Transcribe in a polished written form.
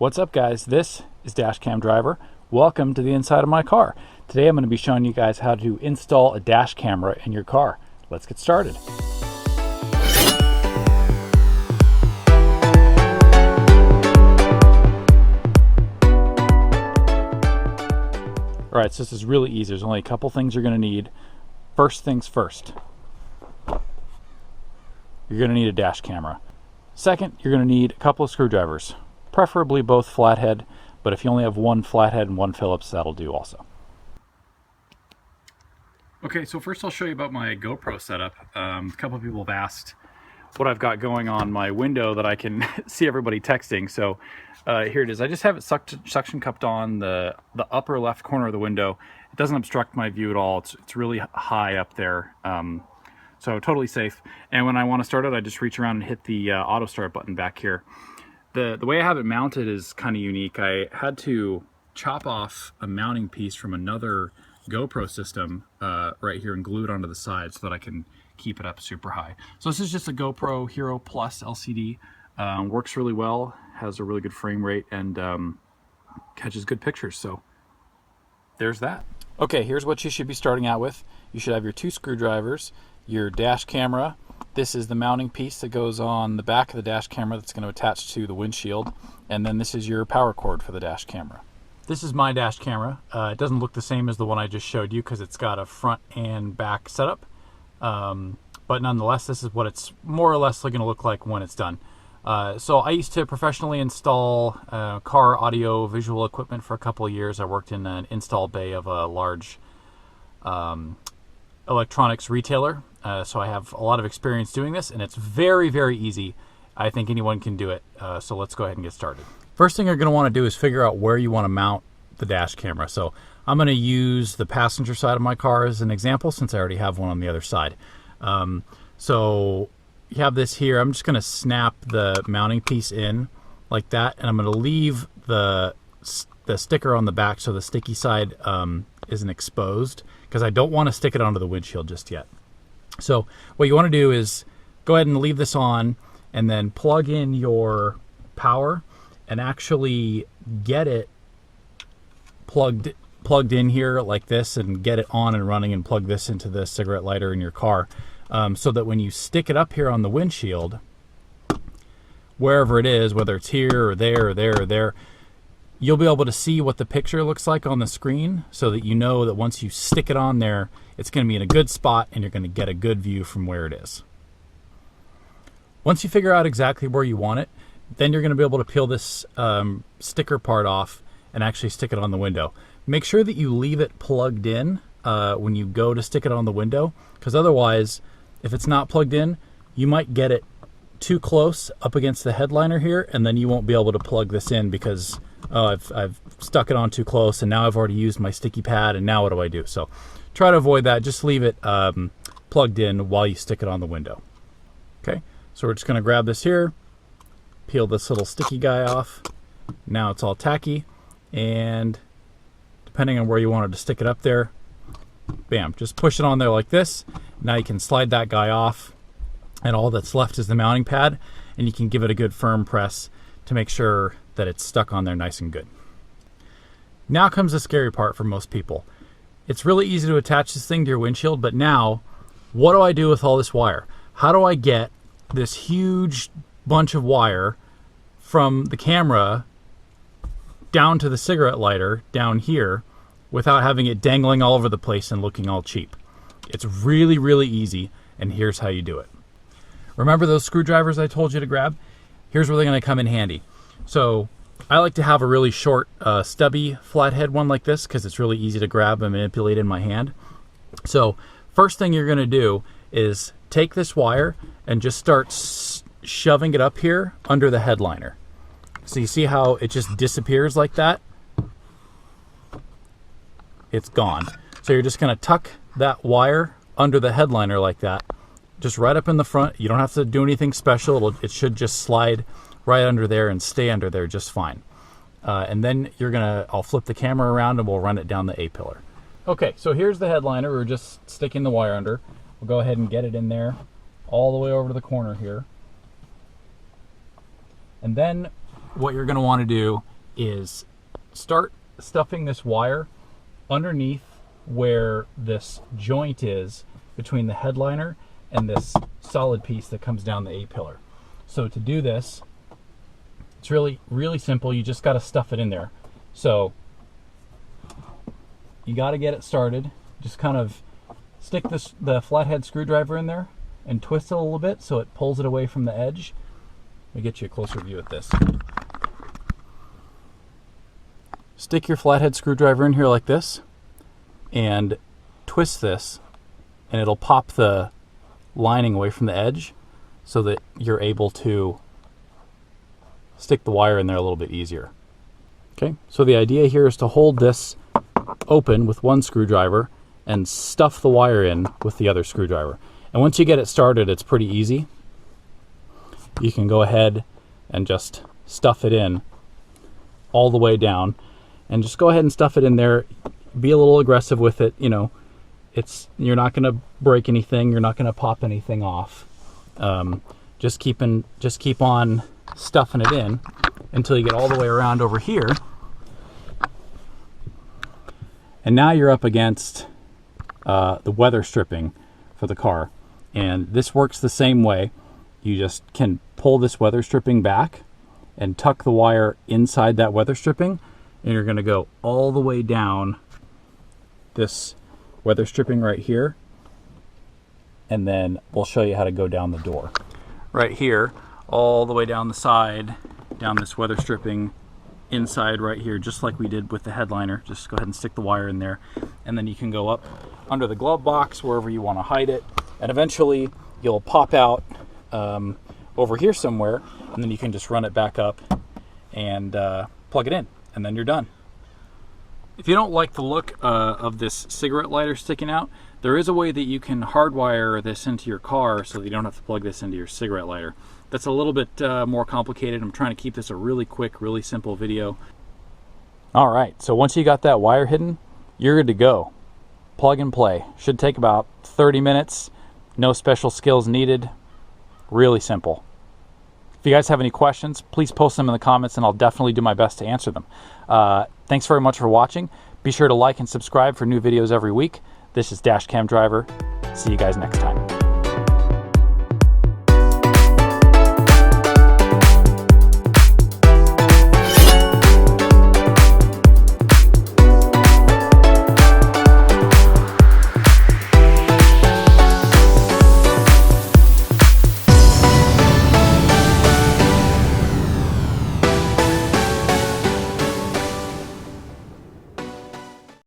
What's up guys, this is Dashcam Driver. Welcome to the inside of my car. Today I'm going to be showing you guys how to install a dash camera in your car. Let's get started. Alright, so this is really easy. There's only a couple things you're going to need. First things first. You're going to need a dash camera. Second, you're going to need a couple of screwdrivers. Preferably both flathead, but if you only have one flathead and one Phillips, that'll do also. Okay, so first I'll show you about my GoPro setup. A couple of people have asked what I've got going on my window that I can see everybody texting. So here it is. I just have it suction cupped on the upper left corner of the window. It doesn't obstruct my view at all. It's really high up there. So totally safe. And when I want to start it, I just reach around and hit the auto start button back here. The way I have it mounted is kind of unique. I had to chop off a mounting piece from another GoPro system right here and glue it onto the side so that I can keep it up super high. So this is just a GoPro Hero Plus LCD. Works really well, has a really good frame rate, and catches good pictures. So there's that. Okay, here's what you should be starting out with. You should have your two screwdrivers, your dash camera. This is the mounting piece that goes on the back of the dash camera that's going to attach to the windshield. And then this is your power cord for the dash camera. This is my dash camera. It doesn't look the same as the one I just showed you because it's got a front and back setup. But nonetheless, this is what it's more or less going to look like when it's done. So I used to professionally install car audio visual equipment for a couple of years. I worked in an install bay of a large electronics retailer. So I have a lot of experience doing this, and it's very, very easy. I think anyone can do it. So let's go ahead and get started. First thing you're going to want to do is figure out where you want to mount the dash camera. So I'm going to use the passenger side of my car as an example since I already have one on the other side. So you have this here. I'm just going to snap the mounting piece in like that, and I'm going to leave the sticker on the back so the sticky side isn't exposed, because I don't want to stick it onto the windshield just yet. So what you want to do is go ahead and leave this on and then plug in your power and actually get it plugged in here like this, and get it on and running, and plug this into the cigarette lighter in your car, so that when you stick it up here on the windshield, wherever it is, whether it's here or there or there or there, you'll be able to see what the picture looks like on the screen, so that you know that once you stick it on there, it's going to be in a good spot and you're going to get a good view from where it is. Once you figure out exactly where you want it, then you're going to be able to peel this sticker part off and actually stick it on the window. Make sure that you leave it plugged in when you go to stick it on the window, because otherwise, if it's not plugged in, you might get it too close up against the headliner here, and then you won't be able to plug this in because I've stuck it on too close, and now I've already used my sticky pad, and now what do I do? So try to avoid that. Just leave it plugged in while you stick it on the window. Okay, so we're just going to grab this here, peel this little sticky guy off. Now it's all tacky, and depending on where you wanted to stick it up there, bam, just push it on there like this. Now you can slide that guy off, and all that's left is the mounting pad, and you can give it a good firm press to make sure that it's stuck on there nice and good. Now comes the scary part for most people. It's really easy to attach this thing to your windshield, but now, what do I do with all this wire? How do I get this huge bunch of wire from the camera down to the cigarette lighter down here without having it dangling all over the place and looking all cheap? It's really, really easy, and here's how you do it. Remember those screwdrivers I told you to grab? Here's where they're going to come in handy. So I like to have a really short, stubby flathead one like this because it's really easy to grab and manipulate in my hand. So first thing you're going to do is take this wire and just start shoving it up here under the headliner. So you see how it just disappears like that? It's gone. So you're just going to tuck that wire under the headliner like that, just right up in the front. You don't have to do anything special. It should just slide right under there and stay under there just fine. And then I'll flip the camera around and we'll run it down the A-pillar. Okay, so here's the headliner. We're just sticking the wire under. We'll go ahead and get it in there all the way over to the corner here. And then what you're going to want to do is start stuffing this wire underneath where this joint is between the headliner and this solid piece that comes down the A-pillar. So to do this, it's really simple. You just got to stuff it in there. So you got to get it started. Just kind of stick the flathead screwdriver in there and twist it a little bit so it pulls it away from the edge. Let me get you a closer view at this. Stick your flathead screwdriver in here like this and twist this, and it'll pop the lining away from the edge so that you're able to stick the wire in there a little bit easier. Okay, so the idea here is to hold this open with one screwdriver and stuff the wire in with the other screwdriver. And once you get it started, it's pretty easy. You can go ahead and just stuff it in all the way down, and just go ahead and stuff it in there. Be a little aggressive with it. You know, you're not going to break anything. You're not going to pop anything off. Just keep on stuffing it in until you get all the way around over here. And now you're up against the weather stripping for the car. And this works the same way. You just can pull this weather stripping back and tuck the wire inside that weather stripping, and you're going to go all the way down this weather stripping right here, and then we'll show you how to go down the door. Right here, all the way down the side, down this weather stripping, inside right here, just like we did with the headliner. Just go ahead and stick the wire in there, and then you can go up under the glove box, wherever you want to hide it, and eventually you'll pop out over here somewhere, and then you can just run it back up and plug it in, and then you're done. If you don't like the look of this cigarette lighter sticking out, there is a way that you can hardwire this into your car so that you don't have to plug this into your cigarette lighter. That's a little bit more complicated. I'm trying to keep this a really quick, really simple video. All right, so once you got that wire hidden, you're good to go. Plug and play. Should take about 30 minutes. No special skills needed. Really simple. If you guys have any questions, please post them in the comments and I'll definitely do my best to answer them. Thanks very much for watching. Be sure to like and subscribe for new videos every week. This is Dash Cam Driver. See you guys next time.